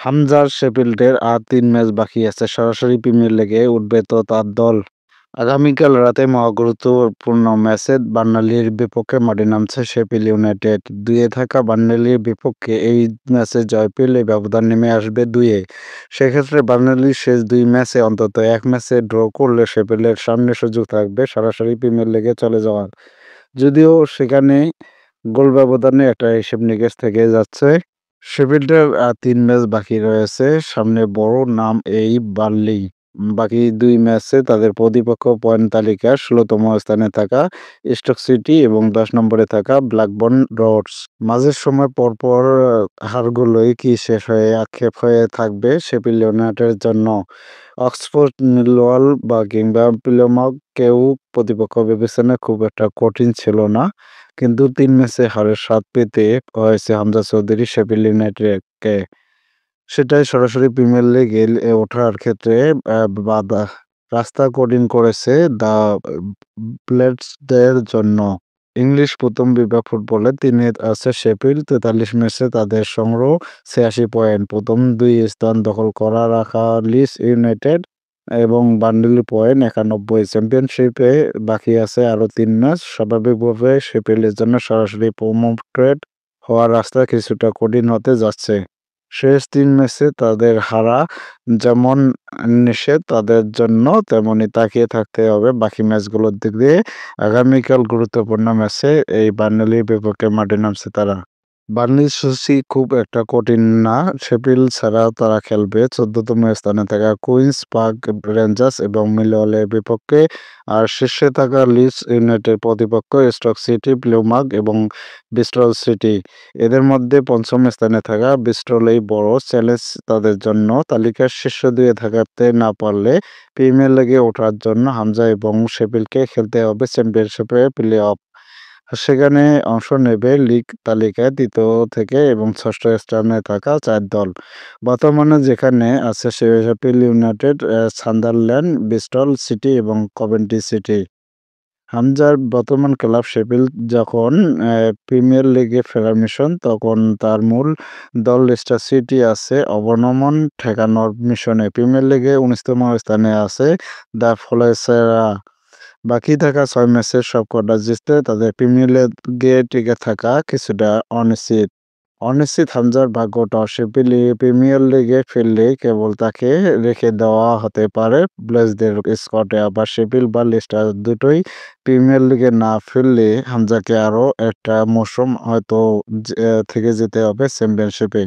হামজার শেফিল্ডের আর ৩ ম্যাচ বাকি আছে। সরাসরি প্রিমিয়ার লিগে উঠবে তো তার দল। আগামীকাল রাতে মহাগুরুত্বপূর্ণ ম্যাচে বার্নলির বিপক্ষে মাঠে নামছে শেফিল্ড ইউনাইটেড। ২-এ থাকা বার্নলির বিপক্ষে এই ম্যাচে জয় পেলে ব্যবধান নেমে আসবে ২-এ। সেক্ষেত্রে বার্নলির শেষ ২ ম্যাচে অন্তত ১ ম্যাচে ড্র করলে শেফিল্ডের সামনে সুযোগ থাকবে সরাসরি প্রিমিয়ার লিগে চলে যাওয়ার। যদিও সেখানে গোল ব্যবধানে একটা হিসেব-নিকেশ থেকে যাচ্ছে। শেফিল্ডের ৩ ম্যাচ বাকি রয়েছে। সামনে বড় নাম এই বার্নলি। বাকি ২ ম্যাচে তাদের প্রতিপক্ষ পয়েন্ট তালিকার ১৬তম স্থানে থাকা স্টোক সিটি এবং ১০ নম্বরে থাকা ব্ল্যাকবার্ন রোভার্স। মাঝের সময় পরপর হারগুলোই কি শেষ হয়ে আক্ষেপ হয়ে থাকবে শেফিল্ড ইউনাইটেডের জন্য। অক্সফোর্ড, মিলওয়াল কিংবা প্লিমাউথ কেউ প্রতিপক্ষ বিবেচনায় খুব একটা কঠিন ছিল না। কিন্তু ৩ ম্যাচে হারের স্বাদ পেতে হয়েছে হামজা চৌধুরী শেফিল্ড ইউনাইটেডকে। সেটাই সরাসরি প্রিমিয়ার লিগে ওঠার ক্ষেত্রে আ বাধা রাস্তা কঠিন করেছে দ্য ব্লেডসদের জন্য। ইংলিশ প্রথম বিভাগ ফুটবলে ৩-এ আছে শেফিল্ড। ৪৩ ম্যাচে তাদের সংগ্রহ ৮৬ পয়েন্ট। প্রথম ২ স্থান দখল করা রাখা লিডস ইউনাইটেড এবং বার্নলি পয়েন্ট ৯১। চ্যাম্পিয়নশিপে বাকি আছে আরও ৩ ম্যাচ। স্বাভাবিকভাবে শেফিল্ডের জন্য সরাসরি প্রমোটেড হওয়ার রাস্তা কিছুটা কঠিন হতে যাচ্ছে। শেষ ৩ ম্যাচে তাদের হারা যেমন নিষেধ তাদের জন্য, তেমনি তাকিয়ে থাকতে হবে বাকি ম্যাচগুলোর দিক দিয়ে। আগামীকাল গুরুত্বপূর্ণ ম্যাচে এই বার্নলির বিপক্ষে মাঠে নামছে তারা। বার্নলির সূচি খুব একটা কঠিন না। শেফিল্ড ছাড়াও তারা খেলবে ১৪তম স্থানে থাকা কুইন্স পার্ক রেঞ্জার্স এবং মিলওয়ালের বিপক্ষে। আর শীর্ষে থাকা লিডস ইউনাইটেড প্রতিপক্ষ স্টোক সিটি, প্লিমাউথ এবং ব্রিস্টল সিটি। এদের মধ্যে ৫ম স্থানে থাকা ব্রিস্টলই বড় চ্যালেঞ্জ তাদের জন্য। তালিকার শীর্ষ ২-এ থাকতে না পারলে প্রিমিয়ার লিগে ওঠার জন্য হামজা এবং শেফিল্ডকে খেলতে হবে চ্যাম্পিয়নশিপের প্লে-অফ। সেখানে অংশ নেবে লীগ তালিকায় ৩য় থেকে এবং ৬ষ্ঠ স্থানে থাকা ৪ দল। বর্তমানে যেখানে আছে Sheffield United, Sunderland, Bristol city এবং কভেন্ট্রি সিটি। হামজার বর্তমান ক্লাব শেফিল্ড যখন প্রিমিয়ার লিগে ফেরার মিশন, তখন তার মূল দল লেস্টার সিটি আছে অবনমন ঠেকানোর মিশনে। প্রিমিয়ার লিগে ১৯তম স্থানে আছে দ্য ফ্লেসেরা। বাকি থাকা ৬ ম্যাচের সবকটা জিতলে তাদের প্রিমিয়ার লিগে টিকে থাকা কিছুটা অনিশ্চিত। অনিশ্চিত হামজার ভাগ্যটাও শেফিল্ড প্রিমিয়ার লিগে ফিরলেই কেবল তাকে রেখে দেওয়া হতে পারে ব্লেজদের স্কোয়াডে। আবার শেফিল্ড বা লেস্টার দুটোই প্রিমিয়ার লিগে না ফিরলে হামজাকে আরও একটা মৌসুম হয়তো থেকে যেতে হবে চ্যাম্পিয়নশিপে।